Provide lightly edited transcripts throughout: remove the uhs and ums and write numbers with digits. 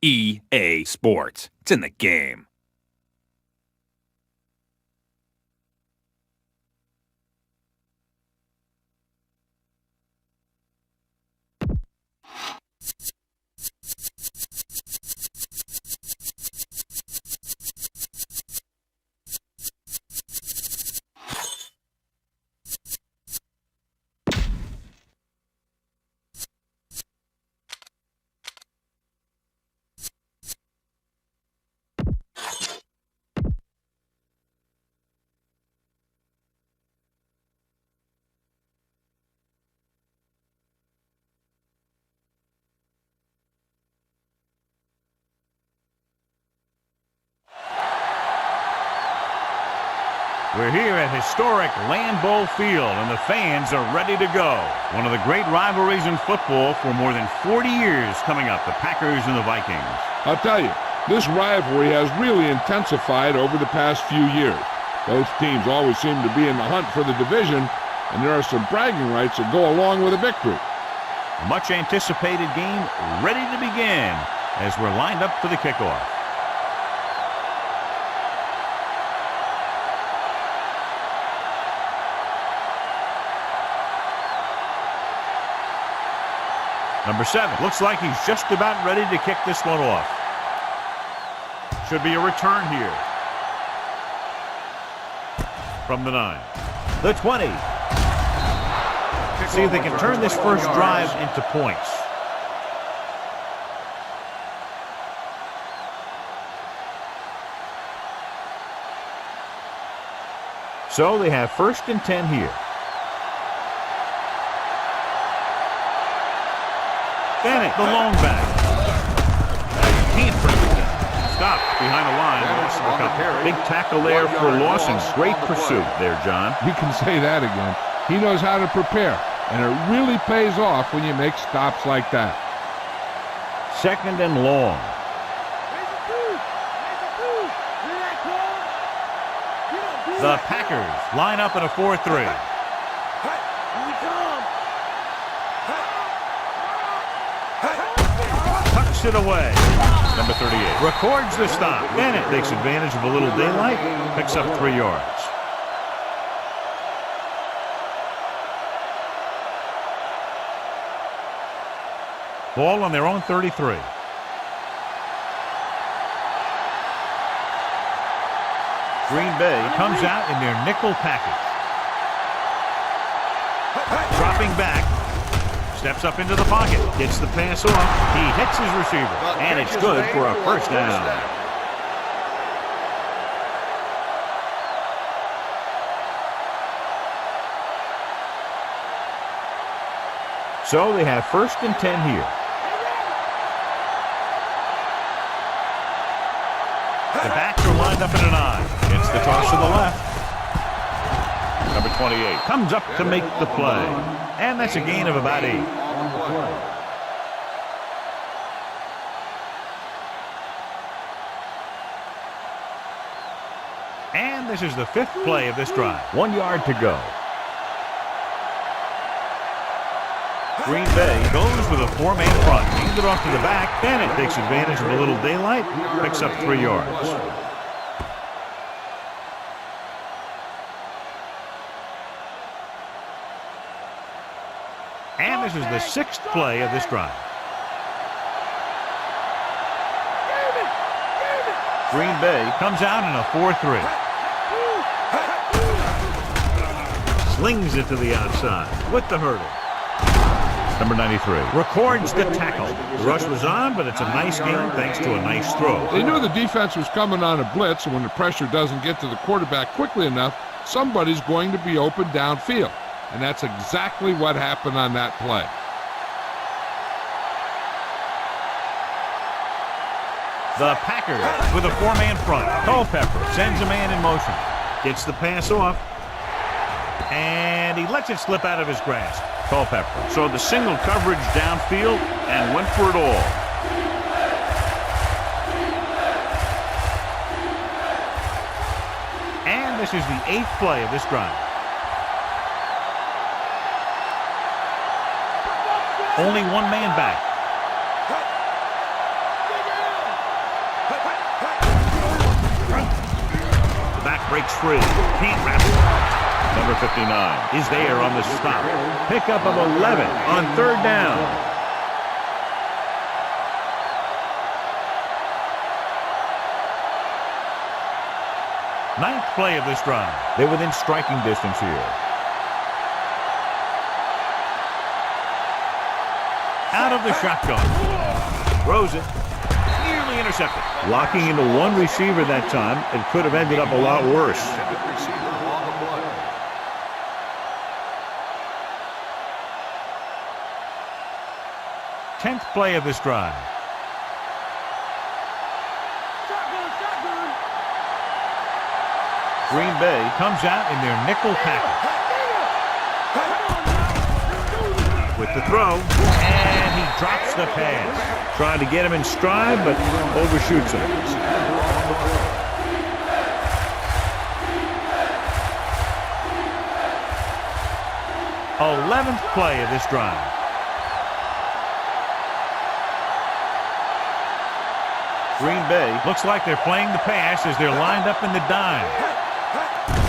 EA Sports. It's in the game. We're here at historic Lambeau Field, and the fans are ready to go. One of the great rivalries in football for more than 40 years coming up, the Packers and the Vikings. I'll tell you, this rivalry has really intensified over the past few years. Both teams always seem to be in the hunt for the division, and there are some bragging rights that go along with a victory. A much-anticipated game ready to begin as we're lined up for the kickoff. Number 7, looks like he's just about ready to kick this one off. Should be a return here. From the 9. The 20. See if they can turn this first drive into points. So they have 1st and 10 here. Bennett, the long back. Can't bring it down. Stop behind the line. Big tackle there for Lawson. Great pursuit there, John. You can say that again. He knows how to prepare, and it really pays off when you make stops like that. 2nd and long. The Packers line up in a 4-3. It away. Number 38 records the stop. Bennett takes advantage of a little daylight, picks up 3 yards. Ball on their own 33. Green Bay comes out in their nickel package. Dropping back. Steps up into the pocket, gets the pass off, he hits his receiver, and it's good for a 1st down. So they have 1st and 10 here. The backs are lined up in an I. Gets the toss to the left. Number 28 comes up to make the play. And that's a gain of about 8. And this is the 5th play of this drive. 1 yard to go. Green Bay goes with a 4-man front. Hands it off to the back. Bennett takes advantage of a little daylight. Picks up 3 yards. And this is the 6th play of this drive. Green Bay comes out in a 4-3. Slings it to the outside with the hurdle. Number 93 records the tackle. The rush was on, but it's a nice game thanks to a nice throw. They knew the defense was coming on a blitz, and when the pressure doesn't get to the quarterback quickly enough, somebody's going to be open downfield. And that's exactly what happened on that play. The Packers with a 4-man front. Culpepper sends a man in motion. Gets the pass off. And he lets it slip out of his grasp. Culpepper. So the single coverage downfield and went for it all. And this is the 8th play of this drive. Only 1 man back. The back breaks free. Can't wrap it. Number 59 is there on the stop. Pickup of 11 on third down. Ninth play of this drive. They're within striking distance here. Out of the shotgun. Throws it. Nearly intercepted. Locking into one receiver that time. It could have ended up a lot worse. 10th play of this drive. Green Bay comes out in their nickel package. With the throw, and he drops the pass. Trying to get him in stride, but overshoots him. Eleventh play of this drive. Green Bay looks like they're playing the pass as they're lined up in the dime.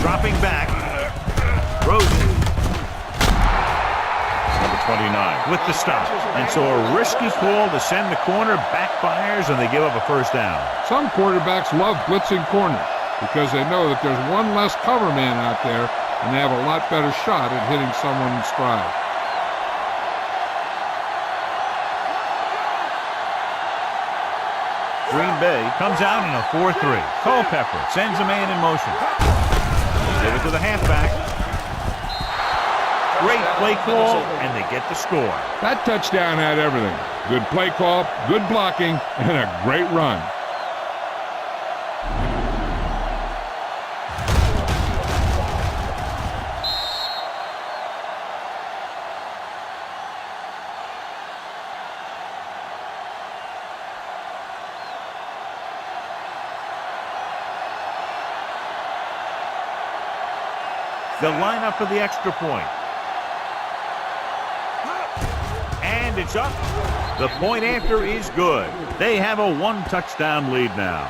Dropping back. Throws it. Number 29 with the stop. And so a risky call to send the corner backfires and they give up a first down. Some quarterbacks love blitzing corners because they know that there's one less cover man out there and they have a lot better shot at hitting someone in stride. Green Bay comes out in a 4-3. Culpepper sends a man in motion. Give it to the halfback. Great play call, and they get the score. That touchdown had everything. Good play call, good blocking, and a great run. They'll line up for the extra point. And it's up. The point after is good. They have a one-touchdown lead now.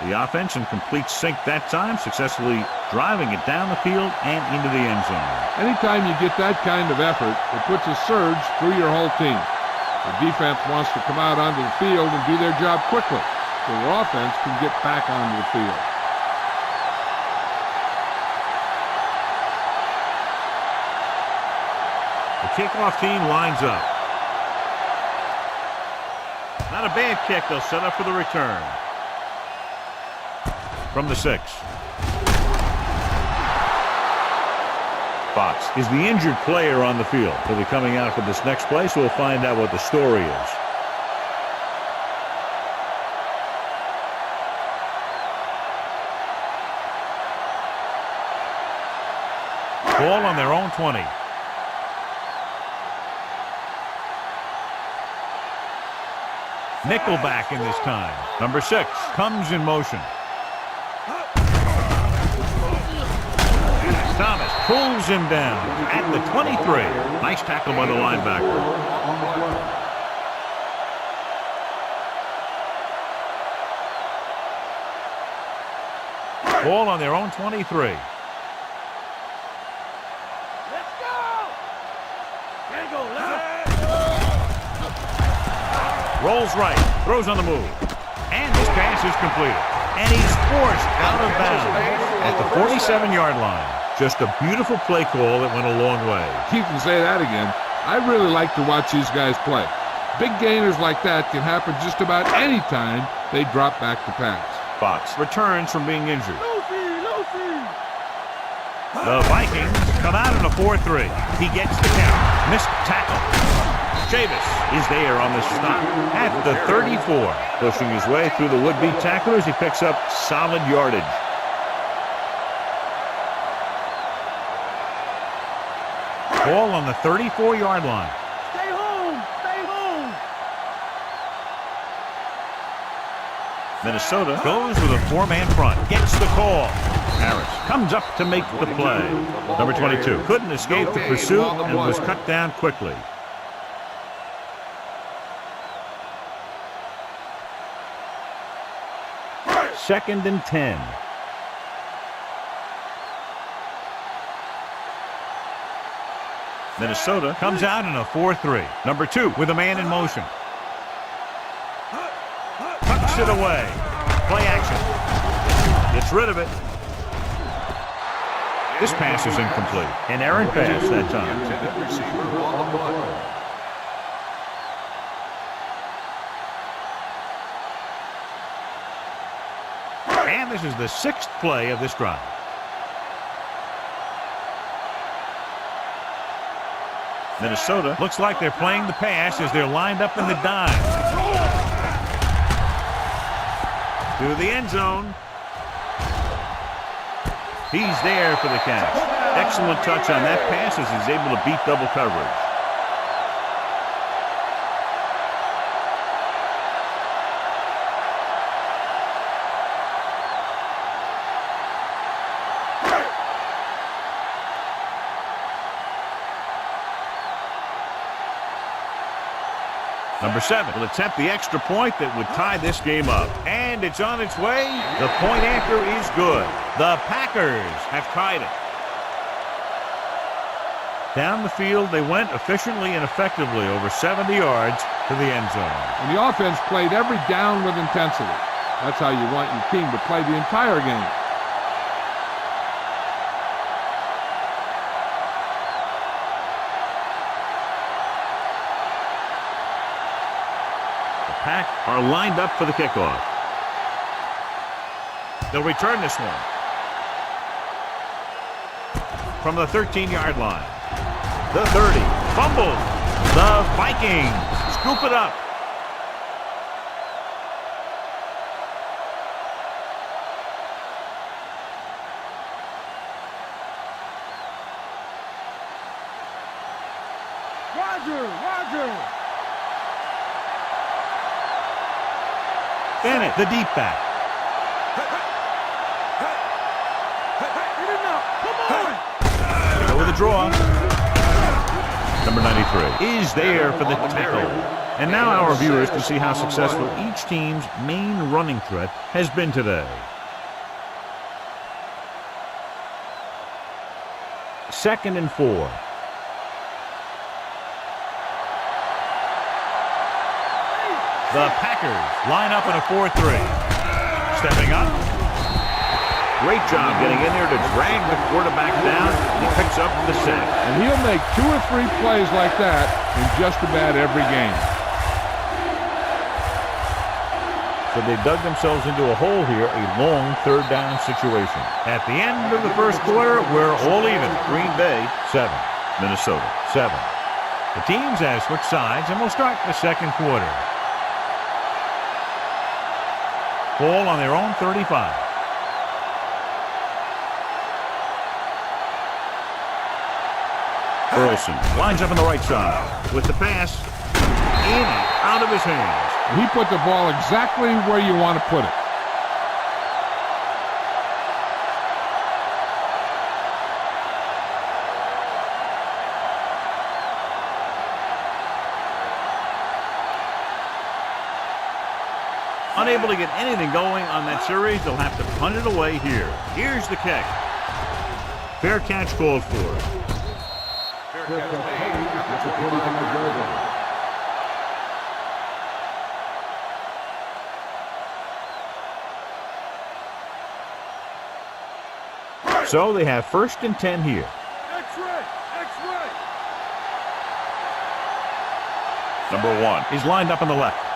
The offense in complete sync that time, successfully driving it down the field and into the end zone. Anytime you get that kind of effort, it puts a surge through your whole team. The defense wants to come out onto the field and do their job quickly, so the offense can get back onto the field. The kickoff team lines up. Not a bad kick. They'll set up for the return. From the 6. Fox is the injured player on the field. He'll be coming out for this next play, so we'll find out what the story is. Ball on their own 20. Nickelback in this time. Number 6 comes in motion. Thomas pulls him down at the 23. Nice tackle by the linebacker. Ball on their own 23. Rolls right, throws on the move, and this pass is completed. And he's forced out of bounds at the 47-yard line. Just a beautiful play call that went a long way. You can say that again. I really like to watch these guys play. Big gainers like that can happen just about any time they drop back to pass. Fox returns from being injured. The Vikings come out in a 4-3. He gets the count. Missed tackle. Chavis is there on the stop at the 34. Pushing his way through the would-be tacklers, he picks up solid yardage. Ball on the 34-yard line. Stay home! Stay home! Minnesota goes with a 4-man front. Gets the call. Harris comes up to make the play. Number 22 couldn't escape the pursuit and was cut down quickly. 2nd and 10. Minnesota comes out in a 4-3. Number 2 with a man in motion. Tucks it away. Play action. Gets rid of it. This pass is incomplete. An errant pass that time. And this is the 6th play of this drive. Minnesota looks like they're playing the pass as they're lined up in the dime. To the end zone. He's there for the catch. Excellent touch on that pass as he's able to beat double coverage. Number 7 will attempt the extra point that would tie this game up. And it's on its way. The point after is good. The Packers have tied it. Down the field they went efficiently and effectively over 70 yards to the end zone. And the offense played every down with intensity. That's how you want your team to play the entire game. Pack are lined up for the kickoff. They'll return this one. From the 13-yard line. The 30. Fumbled. The Vikings scoop it up. Roger. Bennett, the deep back. Go with the draw. Number 93 is there for the tackle. And now our viewers can see how successful each team's main running threat has been today. 2nd and 4. The Packers line up in a 4-3. Stepping up. Great job getting in there to drag the quarterback down. He picks up the sack. And he'll make 2 or 3 plays like that in just about every game. So they dug themselves into a hole here, a long 3rd down situation. At the end of the 1st quarter, we're all even. Green Bay, 7. Minnesota, 7. The teams have switched sides, and we'll start the 2nd quarter. Ball on their own 35. Burleson lines up on the right side with the pass in and out of his hands. He put the ball exactly where you want to put it. Unable to get anything going on that series, they'll have to punt it away here. Here's the kick. Fair catch called for. So they have 1st and 10 here. X-ray. Number 1 is lined up on the left.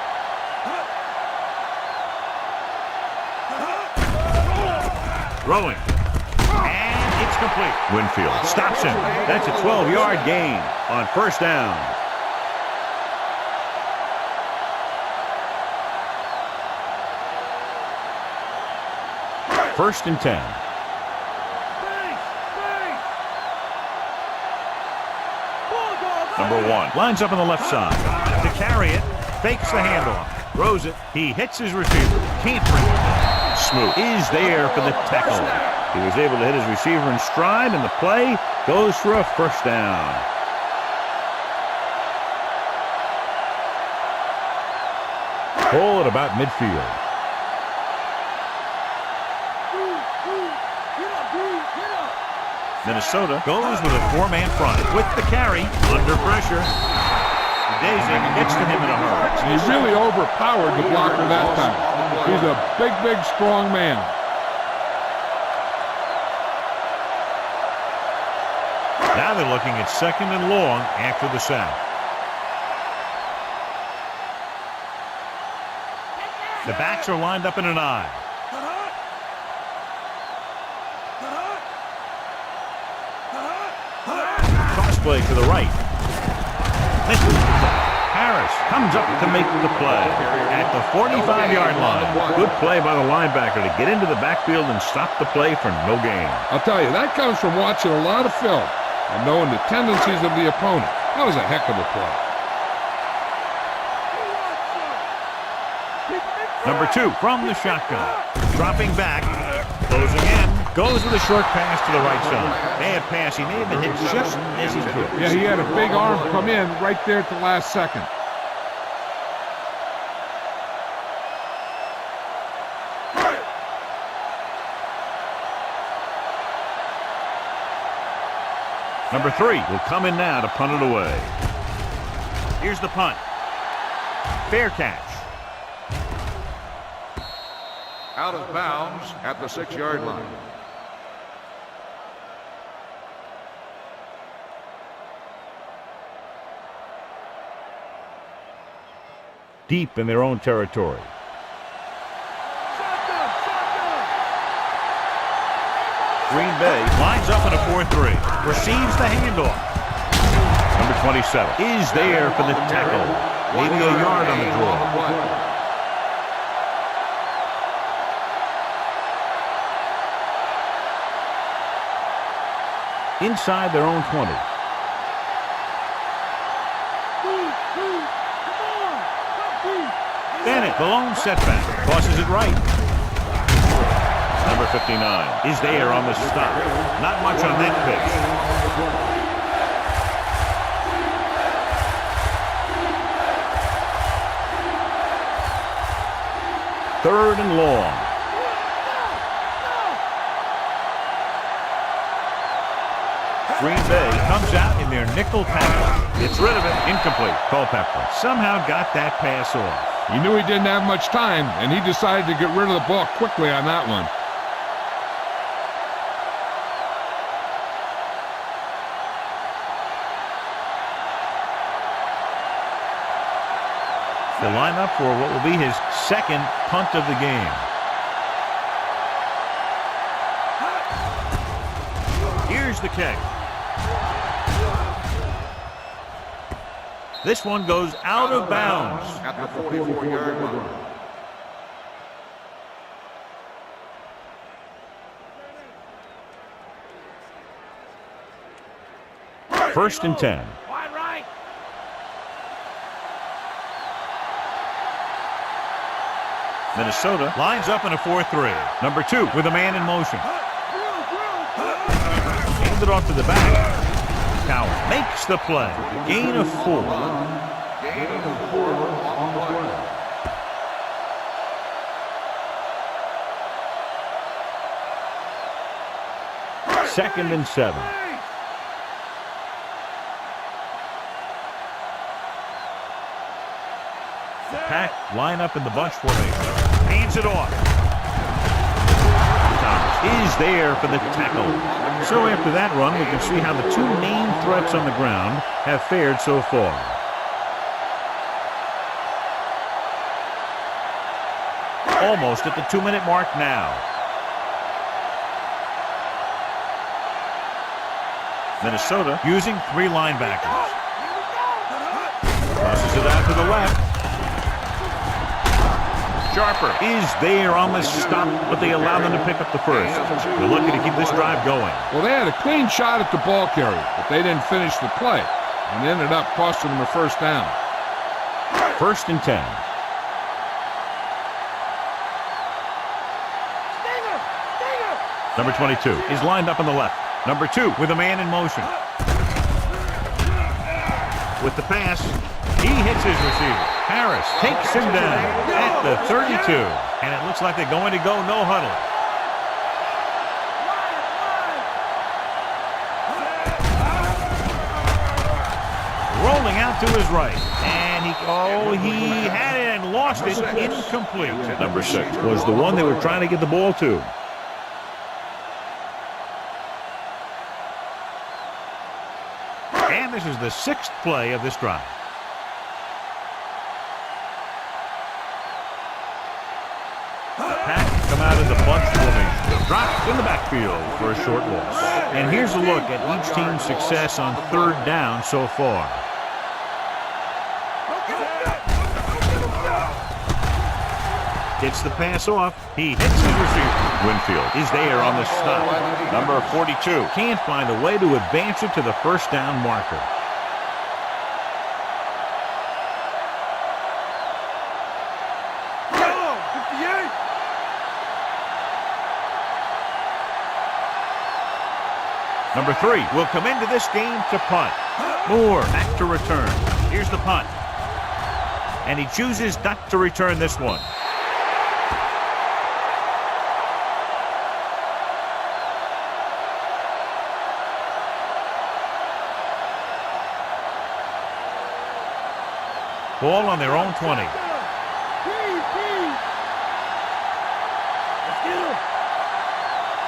Throwing. And it's complete. Winfield stops him. That's a 12-yard gain on 1st down. First and 10. Number 1 lines up on the left side. To carry it, fakes the handoff. Throws it. He hits his receiver. Can't bring it. Smoot is there for the tackle. He was able to hit his receiver in stride, and the play goes for a 1st down. Ball at about midfield. Minnesota goes with a four-man front with the carry under pressure. Daisy gets to him in a hurry. He really overpowered the blocker that time. He's a big, strong man. Now they're looking at 2nd and long after the sack. The backs are lined up in an I. Cross play to the right. Harris comes up to make the play at the 45-yard line. Good play by the linebacker to get into the backfield and stop the play for no gain. I'll tell you, that comes from watching a lot of film and knowing the tendencies of the opponent. That was a heck of a play. Number 2 from the shotgun. Dropping back. Closing in. Goes with a short pass to the right side. Bad pass. He may have been hit just as he could. Yeah, he had a big arm come in right there at the last second. Number 3 will come in now to punt it away. Here's the punt. Fair catch. Out of bounds at the 6-yard line. Deep in their own territory. Green Bay lines up in a 4-3. Receives the handoff. Number 27 is there for the tackle. Maybe a yard on the draw. Inside their own 20. Bennett, the lone setback, tosses it right. Number 59 is there on the stop. Not much on that pitch. Third and long. Green Bay comes out in their nickel package. Gets rid of it. Incomplete. Culpepper somehow got that pass off. He knew he didn't have much time, and he decided to get rid of the ball quickly on that one. To line up for what will be his 2nd punt of the game. Here's the kick. This one goes out of bounds. At the 44-yard line. First and 10. Minnesota lines up in a 4-3. Number 2 with a man in motion. Handed off to the back. Cowell makes the play. Gain of 4. Gain of 4 on the play. Second and 7. The Pack line up in the bunch formation. Hands it off. Thomas is there for the tackle. So after that run, we can see how the 2 main threats on the ground have fared so far. Almost at the 2-minute mark now. Minnesota using 3 linebackers. Crosses it out to the left. Sharper is there on the stop, but they allow them to pick up the first. They're looking to keep this drive going. Well, they had a clean shot at the ball carrier, but they didn't finish the play, and ended up costing them a first down. First and 10. Number 22 is lined up on the left. Number 2 with a man in motion. With the pass, he hits his receiver. Harris takes him down at the 32. And it looks like they're going to go no huddle. rolling out to his right. And he had it and lost it. Incomplete. Number 6 was the one they were trying to get the ball to. And this is the 6th play of this drive. Pack come out in the bunch formation. Dropped in the backfield for a short loss. And here's a look at each team's success on 3rd down so far. Gets the pass off. He hits his receiver. Winfield is there on the stop. Number 42 can't find a way to advance it to the 1st down marker. Number 3 will come into this game to punt. Moore back to return. Here's the punt. And he chooses not to return this one. Ball on their own 20.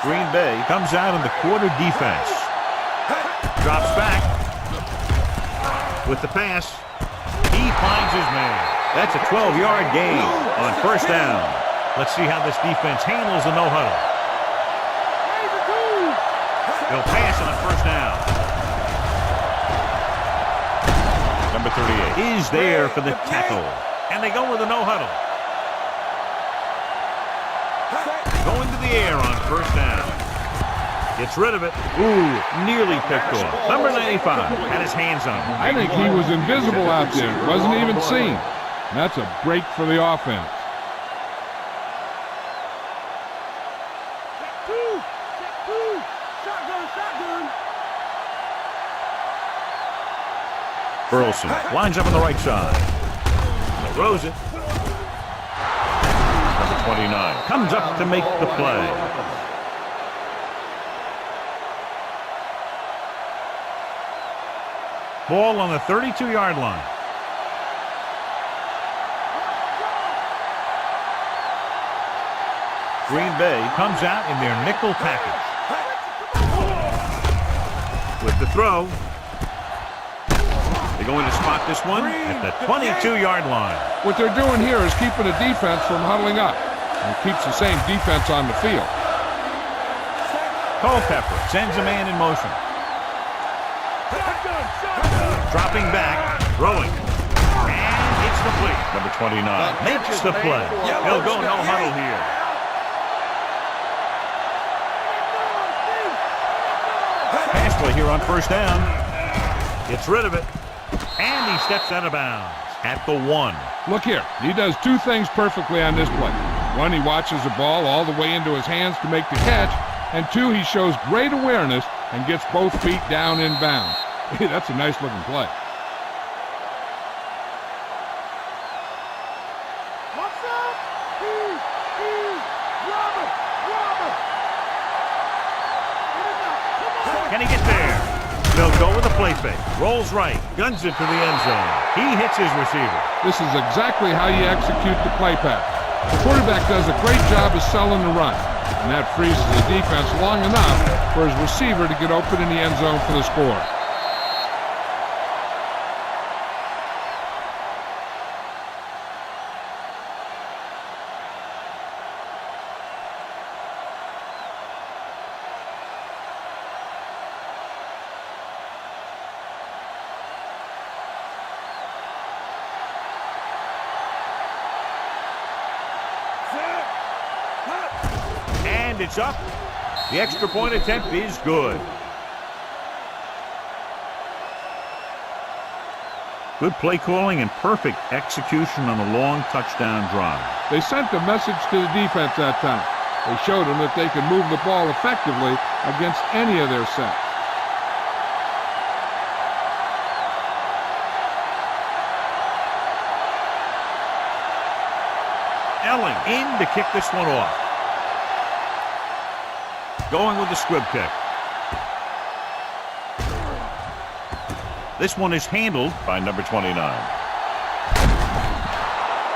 Green Bay comes out in the quarter defense. Drops back. With the pass. He finds his man. That's a 12-yard gain on 1st down. Let's see how this defense handles the no-huddle. He'll pass on 1st down. Number 38 is there for the tackle. And they go with a no-huddle. Going to the air on 1st down. Gets rid of it. Ooh, nearly picked off. Number 95 had his hands on him. I think he was invisible out there. Wasn't even seen. That's a break for the offense. Burleson lines up on the right side. Throws it. Number 29 comes up to make the play. Ball on the 32-yard line. Green Bay comes out in their nickel package. With the throw. They're going to spot this one at the 22-yard line. What they're doing here is keeping the defense from huddling up. And keeps the same defense on the field. Culpepper sends a man in motion. Dropping back, throwing. And it's complete. Number 29 makes the play. He'll go no huddle here. Pass play here on 1st down. Gets rid of it. And he steps out of bounds at the 1. Look here. He does 2 things perfectly on this play. 1, he watches the ball all the way into his hands to make the catch. And 2, he shows great awareness and gets both feet down in bounds. That's a nice-looking play. Can he get there? They'll go with a play fake. Rolls right. Guns it to the end zone. He hits his receiver. This is exactly how you execute the play pass. The quarterback does a great job of selling the run. And that freezes the defense long enough for his receiver to get open in the end zone for the score. And it's up. The extra point attempt is good. Good play calling and perfect execution on the long touchdown drive. They sent a message to the defense that time. They showed them that they could move the ball effectively against any of their sets. Elling in to kick this one off. Going with the squib kick. This one is handled by number 29.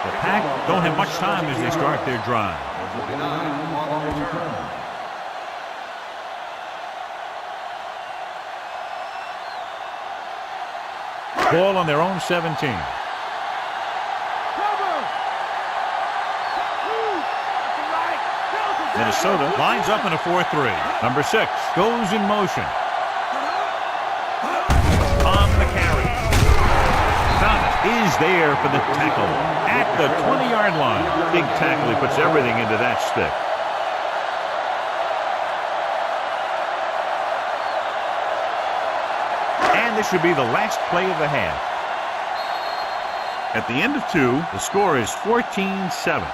The Pack don't have much time as they start their drive. Ball on their own 17. Minnesota lines up in a 4-3. Number 6 goes in motion. On the carry. Thomas is there for the tackle at the 20-yard line. Big tackle. He puts everything into that stick. And this should be the last play of the half. At the end of 2, the score is 14-7.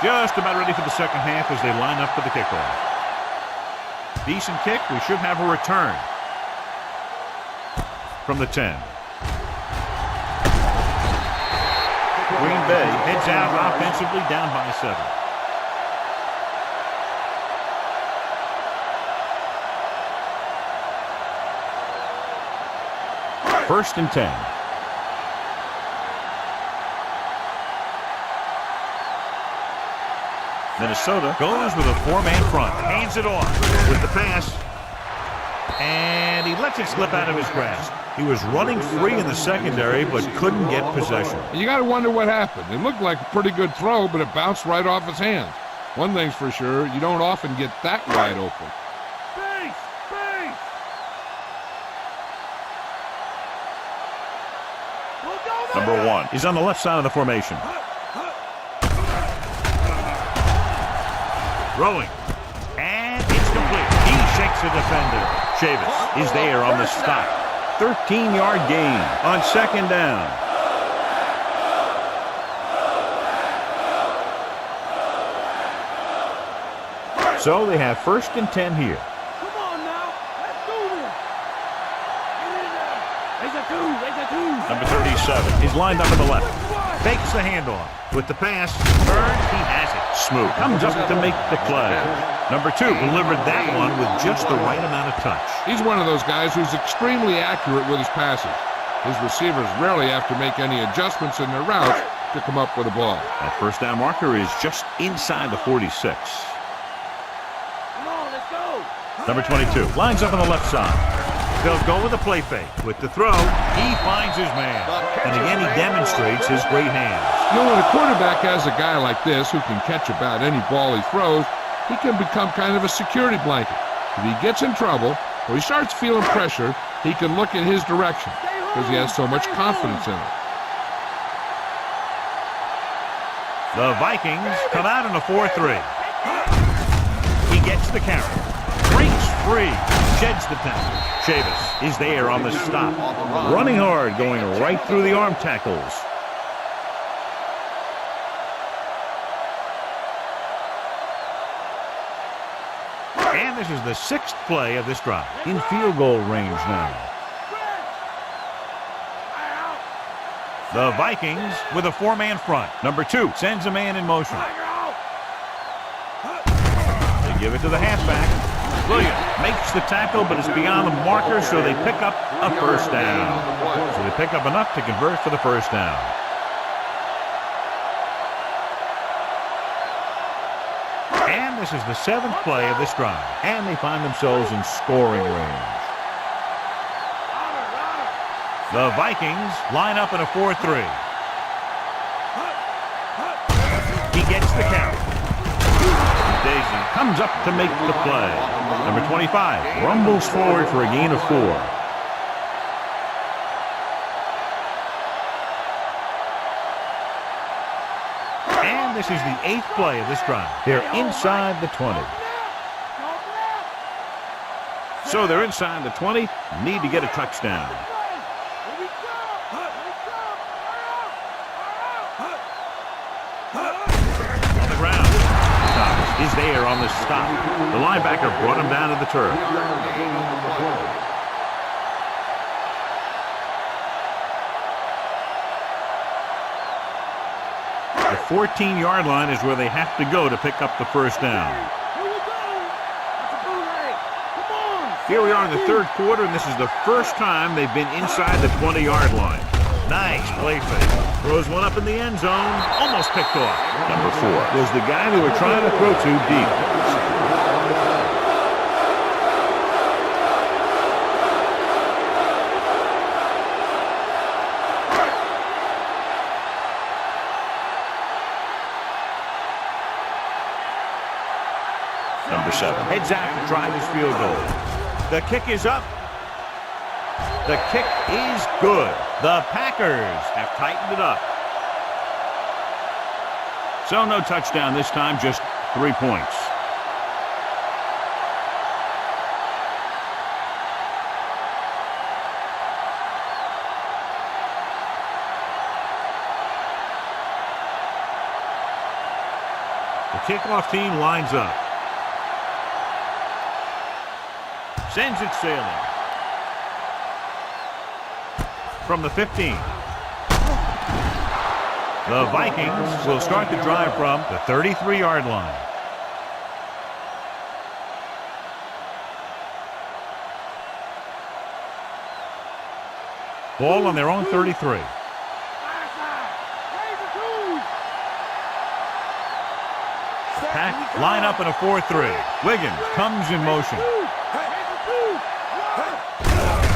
Just about ready for the second half as they line up for the kickoff. Decent kick. We should have a return from the 10. Green Bay heads out offensively, down by 7. First and 10. Minnesota goes with a 4-man front. Hands it off with the pass. And he lets it slip out of his grasp. He was running free in the secondary, but couldn't get possession. You got to wonder what happened. It looked like a pretty good throw, but it bounced right off his hands. One thing's for sure, you don't often get that wide open. Base! Base! Number 1. He's on the left side of the formation. Throwing. And it's complete. He shakes the defender. Chavis is there on the stop. 13-yard gain on second down. So they have first and 10 here. Come on now! Let's do this! Get in there! Raise a 2! Number 37 is lined up on the left. Fakes the handoff. With the pass, turns, he has it. Smooth. Comes up to make the play. Number 2 delivered that one with just the right amount of touch. He's one of those guys who's extremely accurate with his passes. His receivers rarely have to make any adjustments in their routes to come up with a ball. That first down marker is just inside the 46. Come on, let's go! Number 22 lines up on the left side. They'll go with a play fake. With the throw, he finds his man. And again, he demonstrates his great hands. You know, when a quarterback has a guy like this who can catch about any ball he throws, he can become kind of a security blanket. If he gets in trouble or he starts feeling pressure, he can look in his direction because he has so much confidence in it. The Vikings come out in a 4-3. He gets the carry. Breaks free. Sheds the tackle. Chavis is there on the stop. Running hard, going right through the arm tackles. And this is the 6th play of this drive. In field goal range now. The Vikings with a 4-man front. Number 2 sends a man in motion. They give it to the halfback. Williams makes the tackle, but it's beyond the marker, so they pick up a first down. So they pick up enough to convert for the first down. And this is the 7th play of this drive. And they find themselves in scoring range. The Vikings line up in a 4-3. He gets the carry. Daisy comes up to make the play. Number 25 rumbles forward for a gain of 4. And this is the 8th play of this drive. They're inside the 20. So they're inside the 20, need to get a touchdown. On the ground. Thomas is there on the stop. The linebacker brought him down to the turf. The 14-yard line is where they have to go to pick up the first down. Here we go. That's a bootleg. Come on. Here we are in the third quarter, and this is the first time they've been inside the 20-yard line. Nice play fake. Throws one up in the end zone. Almost picked off. Number 4 was the guy they were trying to throw to deep. Number 7 Heads out to try this field goal. The kick is up. The kick is good. The Packers have tightened it up. So no touchdown this time, just 3 points. The kickoff team lines up. Sends it sailing. From the 15. The Vikings will start the drive from the 33-yard line. Ball on their own 33. Pack line up in a 4-3. Wiggins comes in motion.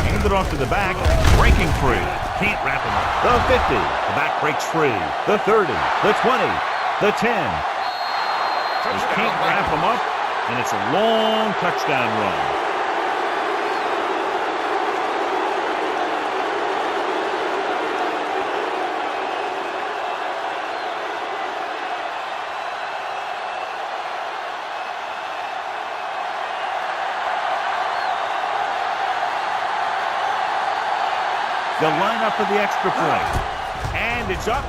Hand it off to the back, breaking free. Can't wrap him up. The 50. The back breaks free. The 30. The 20. The 10. Just can't wrap him up, and it's a long touchdown run. They'll line up for the extra point. And it's up.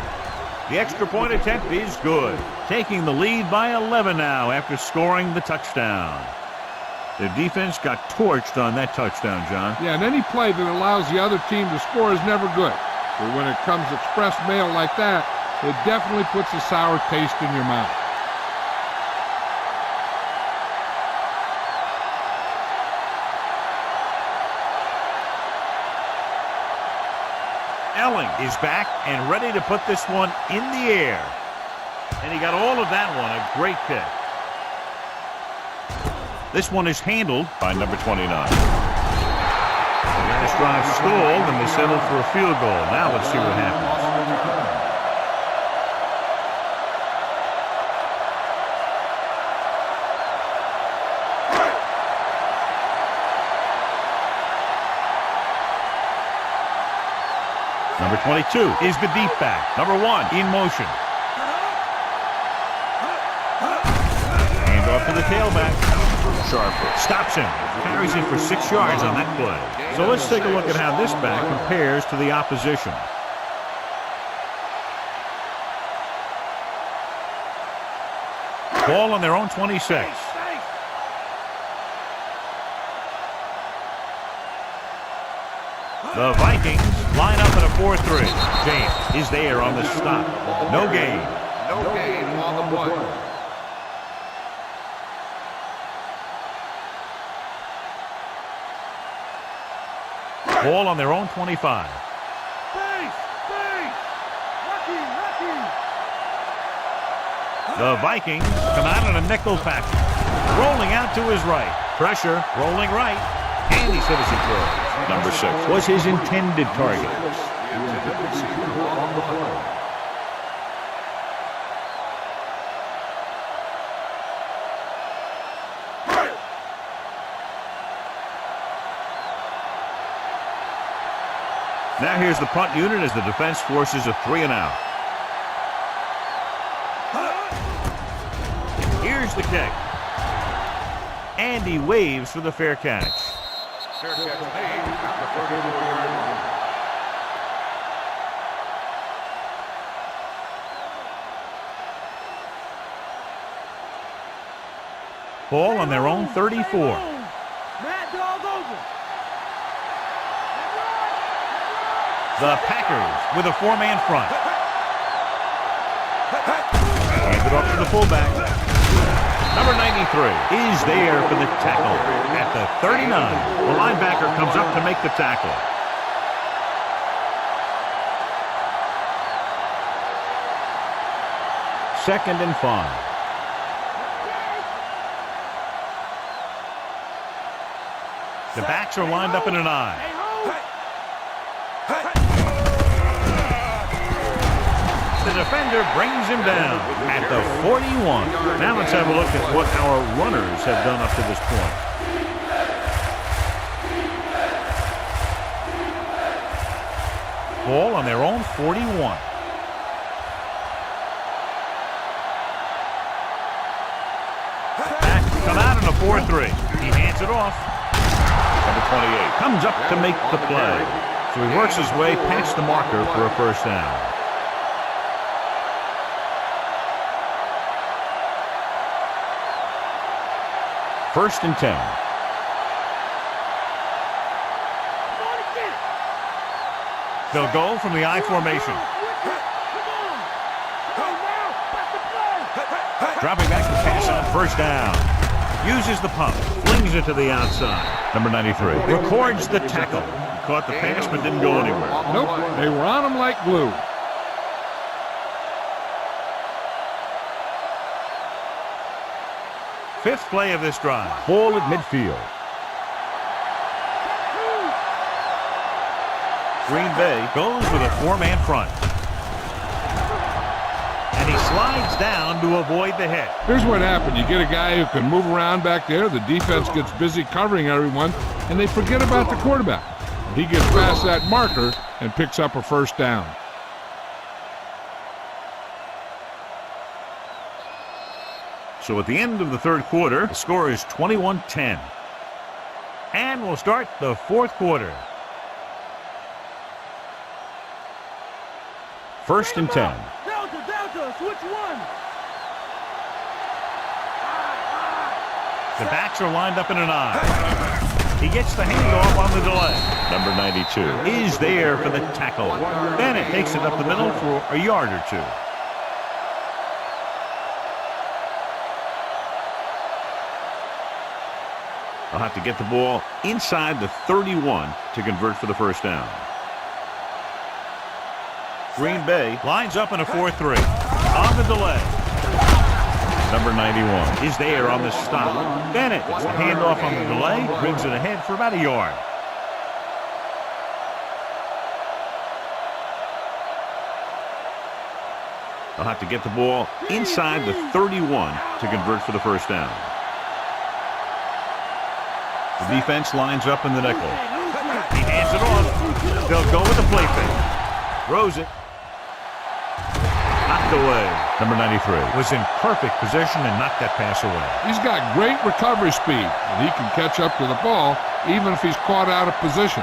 The extra point attempt is good. Taking the lead by 11 now after scoring the touchdown. Their defense got torched on that touchdown, John. Yeah, and any play that allows the other team to score is never good. But when it comes express mail like that, it definitely puts a sour taste in your mouth. Elling is back and ready to put this one in the air. And he got all of that one, a great kick. This one is handled by number 29. The last drive stalled, and they settled for a field goal. Now let's see what happens. Number 22 is the deep back. Number 1 in motion. Hand off to the tailback. Sharper stops him. Carries it for 6 yards on that play. So let's take a look at how this back compares to the opposition. Ball on their own 26. The Vikings line up in a 4-3. James is there on the stop. No gain. No gain on the play. Ball on their own 25. The Vikings come out in a nickel package. Rolling out to his right. Pressure, rolling right. And he citizen throws. Number 6 was his intended target. Now here's the punt unit as the defense forces a 3-and-out. Here's the kick. And he waves for the fair catch. Fair catch made at the 34-yard line. Ball on their own 34. Mad dog over. The Packers with a four-man front. Hands it off to the fullback. Number 93 is there for the tackle at the 39. The linebacker comes up to make the tackle. Second and 5. The backs are lined up in an eye. The defender brings him down at the 41. Now let's have a look at what our runners have done up to this point. Ball on their own 41. Backs come out in a 4-3. He hands it off. Number 28 comes up to make the play. So he works his way past the marker for a first down. First and 10. They'll go from the I formation. Dropping back to pass on first down. Uses the pump. Flings it to the outside. Number 93 records the tackle. Caught the pass but didn't go anywhere. Nope, they were on him like glue. Fifth play of this drive. Ball at midfield. Green Bay goes with a four-man front. And he slides down to avoid the hit. Here's what happened. You get a guy who can move around back there. The defense gets busy covering everyone, and they forget about the quarterback. He gets past that marker and picks up a first down. So at the end of the third quarter, the score is 21-10. And we'll start the fourth quarter. First and 10. Delta, switch one. The backs are lined up in an eye. He gets the handoff on the delay. Number 92 is there for the tackle. Bennett takes it up the middle for a yard or two. They'll have to get the ball inside the 31 to convert for the first down. Green Bay lines up in a 4-3. On the delay. Number 91 is there on the stop. Bennett gets the handoff on the delay, brings it ahead for about a yard. They'll have to get the ball inside the 31 to convert for the first down. The defense lines up in the nickel. He hands it off. They'll go with the play fake. Throws it. Knocked away. Number 93 was in perfect position and knocked that pass away. He's got great recovery speed, and he can catch up to the ball even if he's caught out of position.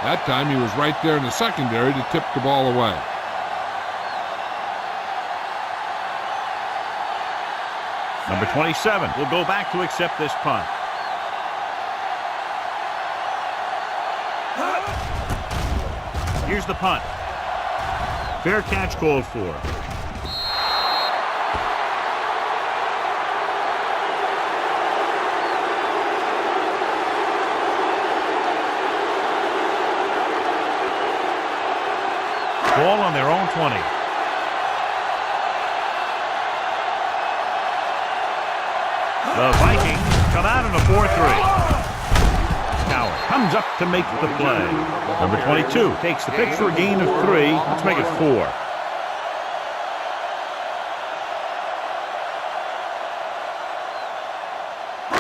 That time he was right there in the secondary to tip the ball away. Number 27 will go back to accept this punt. Here's the punt. Fair catch called for. Ball on their own 20. The Vikings come out in a 4-3. Comes up to make the play. Number 22 takes the pitch for a gain of 3. Let's make it 4.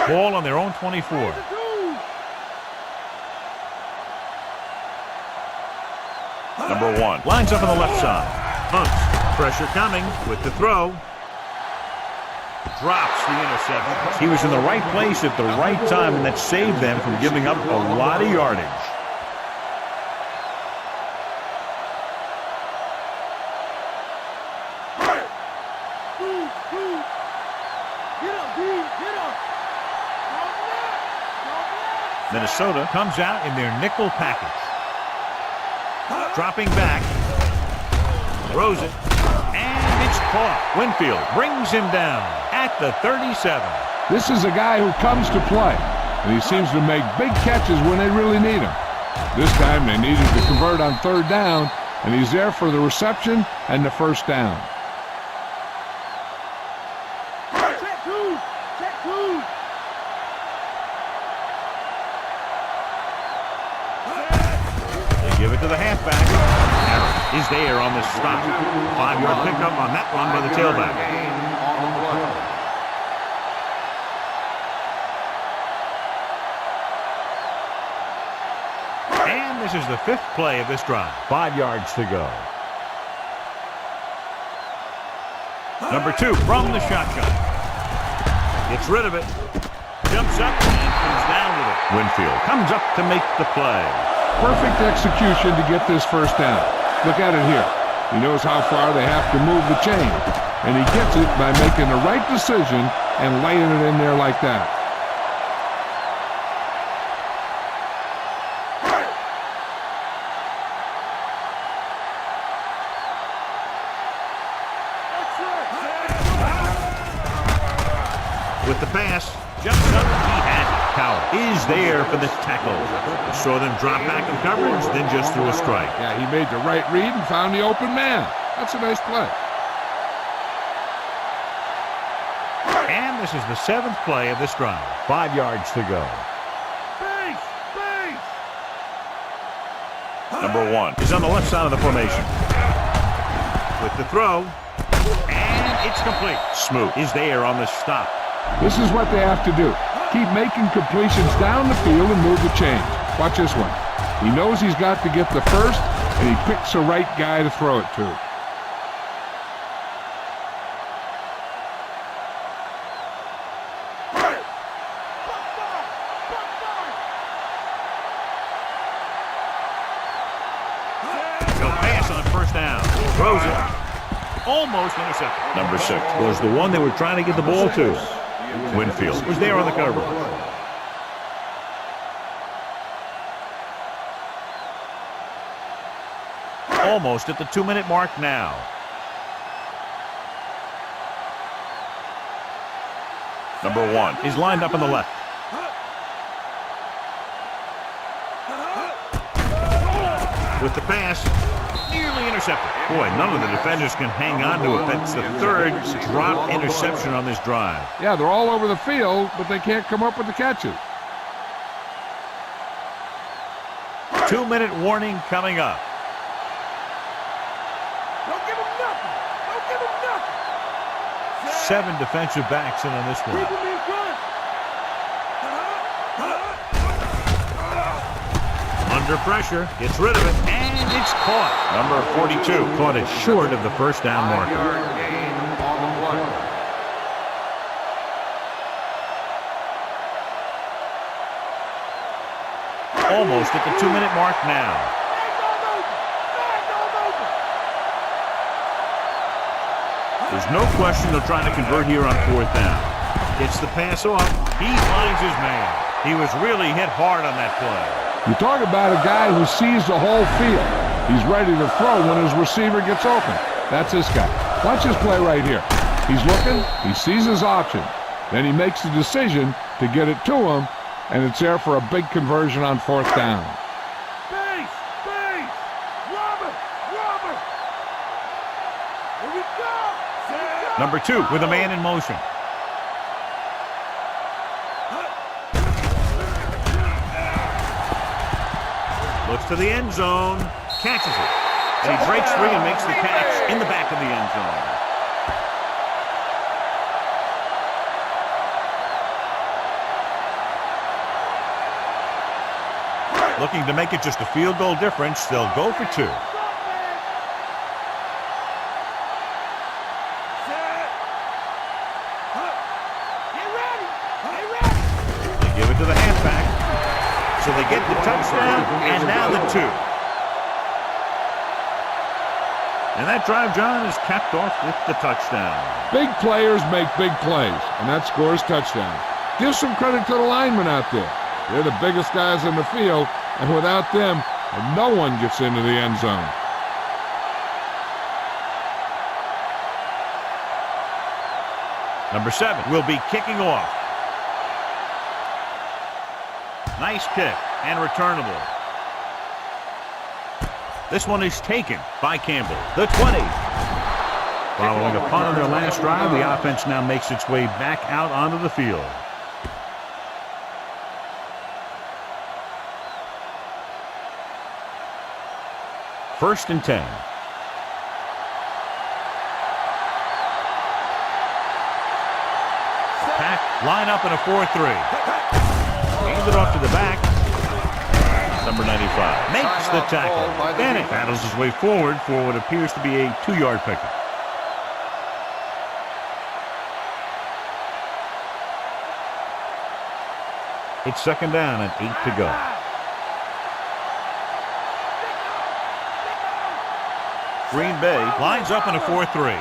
Ball on their own 24. Number 1 lines up on the left side. Hunts. Pressure coming with the throw. Drops the interception. He was in the right place at the right time, and that saved them from giving up a lot of yardage. Minnesota comes out in their nickel package. Dropping back. Throws it. And it's caught. Winfield brings him down at the 37. This is a guy who comes to play, and he seems to make big catches when they really need him. This time they needed to convert on third down, and he's there for the reception and the first down. Check two. Check two. They give it to the halfback. Harris is there on the stop. 5-yard pickup on that one by the tailback. And this is the 5th play of this drive. 5 yards to go. Number 2 from the shotgun. Gets rid of it. Jumps up and comes down with it. Winfield comes up to make the play. Perfect execution to get this first down. Look at it here. He knows how far they have to move the chain, and he gets it by making the right decision and laying it in there like that. With the pass, jumps up, he has it. Powell is there for the tackle. Saw them drop back in coverage, then just threw a strike. Yeah, he made the right read and found the open man. That's a nice play. And this is the 7th play of this drive. 5 yards to go. Base. Base. Number 1 Is on the left side of the formation. With the throw, and it's complete. Smoot Is there on the stop. This is what they have to do. Keep making completions down the field and move the chains. Watch this one. He knows he's got to get the first, and he picks the right guy to throw it to. He'll pass on first down. Throws it. Almost intercepted. Number 6 Was the one they were trying to get the ball to. Winfield Was there on the cover. Almost at the 2-minute mark now. Number 1 Is lined up on the left. With the pass, nearly intercepted. Boy, none of the defenders can hang on to it. That's the 3rd drop interception on this drive. Yeah, they're all over the field, but they can't come up with the catches. 2-minute warning coming up. Don't give him nothing. Don't give him nothing. 7 defensive backs in on this one. Keep him in front. Under pressure, gets rid of it, and it's caught. Number 42 Caught it short of the first down marker. Almost at the 2-minute mark now. There's no question they're trying to convert here on 4th down. Gets the pass off. He finds his man. He was really hit hard on that play. You talk about a guy who sees the whole field. He's ready to throw when his receiver gets open. That's this guy. Watch this play right here. He's looking, he sees his option. Then he makes the decision to get it to him, and it's there for a big conversion on 4th down. Base. Base. Robert. Robert. Here we go. Number 2 with a man in motion. Looks to the end zone, catches it, and he breaks free and makes the catch in the back of the end zone. Looking to make it just a field goal difference, they'll go for 2. They give it to the halfback. So they get the touchdown, and now the 2. And that drive, John, is capped off with the touchdown. Big players make big plays, and that scores touchdowns. Give some credit to the linemen out there. They're the biggest guys in the field, and without them, no one gets into the end zone. Number 7 will be kicking off. Nice kick and returnable. This one is taken by Campbell. The 20. Following a punt on their last drive, the offense now makes its way back out onto the field. First and 10. Pack line up in a 4-3. Hands it off to the back. Number 95 makes the tackle. Bennett battles his way forward for what appears to be a 2-yard pickup. It's second down and 8 to go. Green Bay lines up in a 4-3.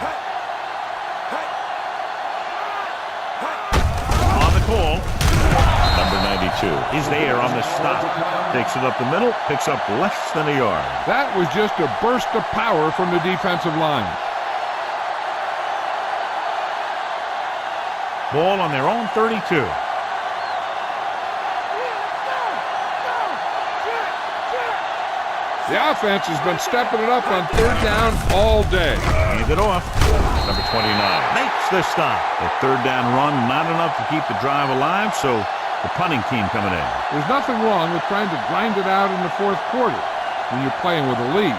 On the call, number 92 is there on the stop. Takes it up the middle, picks up less than a yard. That was just a burst of power from the defensive line. Ball on their own 32. The offense has been stepping it up on third down all day. Hand it off. Number 29 makes the stop. The third down run not enough to keep the drive alive, so the punting team coming in. There's nothing wrong with trying to grind it out in the fourth quarter when you're playing with a lead.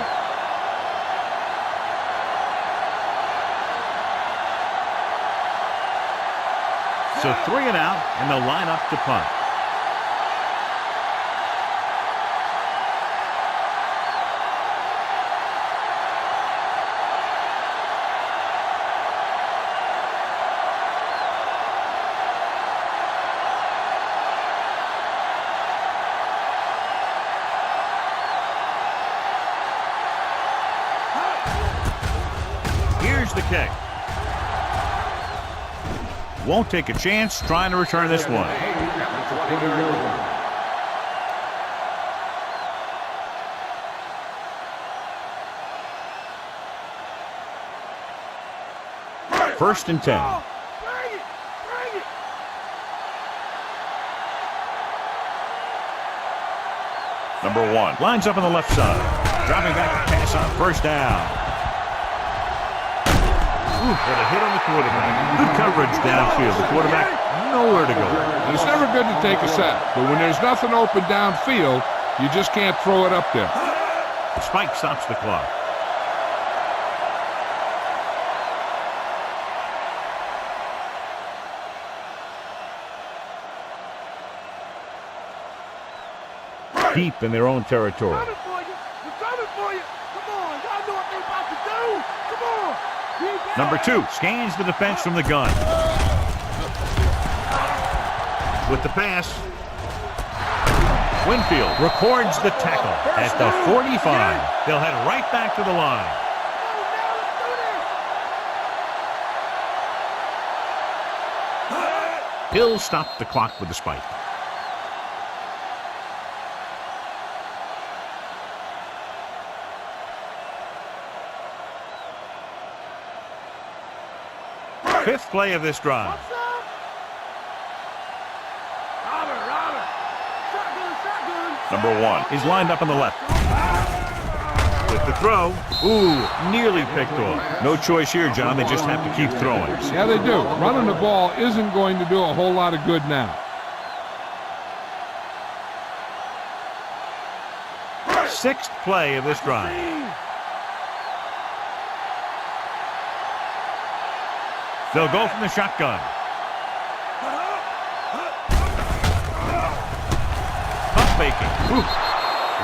So 3 and out, and they'll line up to punt. Here's the kick. Won't take a chance trying to return this one. First and 10. Number 1 lines up on the left side. Dropping back to pass on first down. What a hit on the quarterback. Good coverage downfield. The quarterback nowhere to go. It's never good to take a sack, but when there's nothing open downfield, you just can't throw it up there. The spike stops the clock. Deep in their own territory. Coming for you. We're coming for you. Come on. Y'all know what they're about to do. Come on. Number 2 scans the defense from the gun. With the pass, Winfield records the tackle at the 45. They'll head right back to the line. Hill stopped the clock with the spike. Fifth play of this drive. Number 1 is lined up on the left. With the throw. Ooh, nearly picked off. No choice here, John. They just have to keep throwing. Yeah, they do. Running the ball isn't going to do a whole lot of good now. Sixth play of this drive. They'll go from the shotgun. Pump faking. Ooh,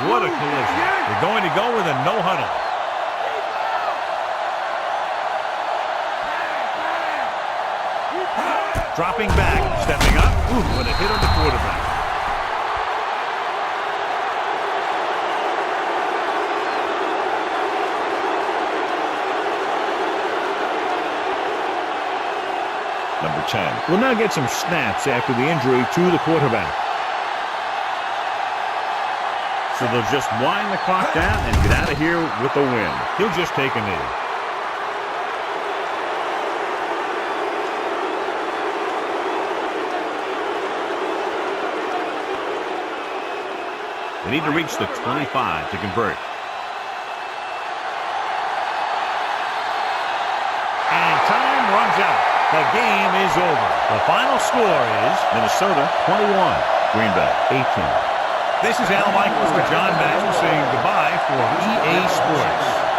what a collision. They're going to go with a no huddle. Dropping back, stepping up. Ooh, what a hit on the quarterback. Number 10 will now get some snaps after the injury to the quarterback. So they'll just wind the clock down and get out of here with a win. He'll just take a knee. They need to reach the 25 to convert. And time runs out. The game is over. The final score is Minnesota 21, Green Bay 18. This is Al Michaels for John Madden saying goodbye for EA Sports.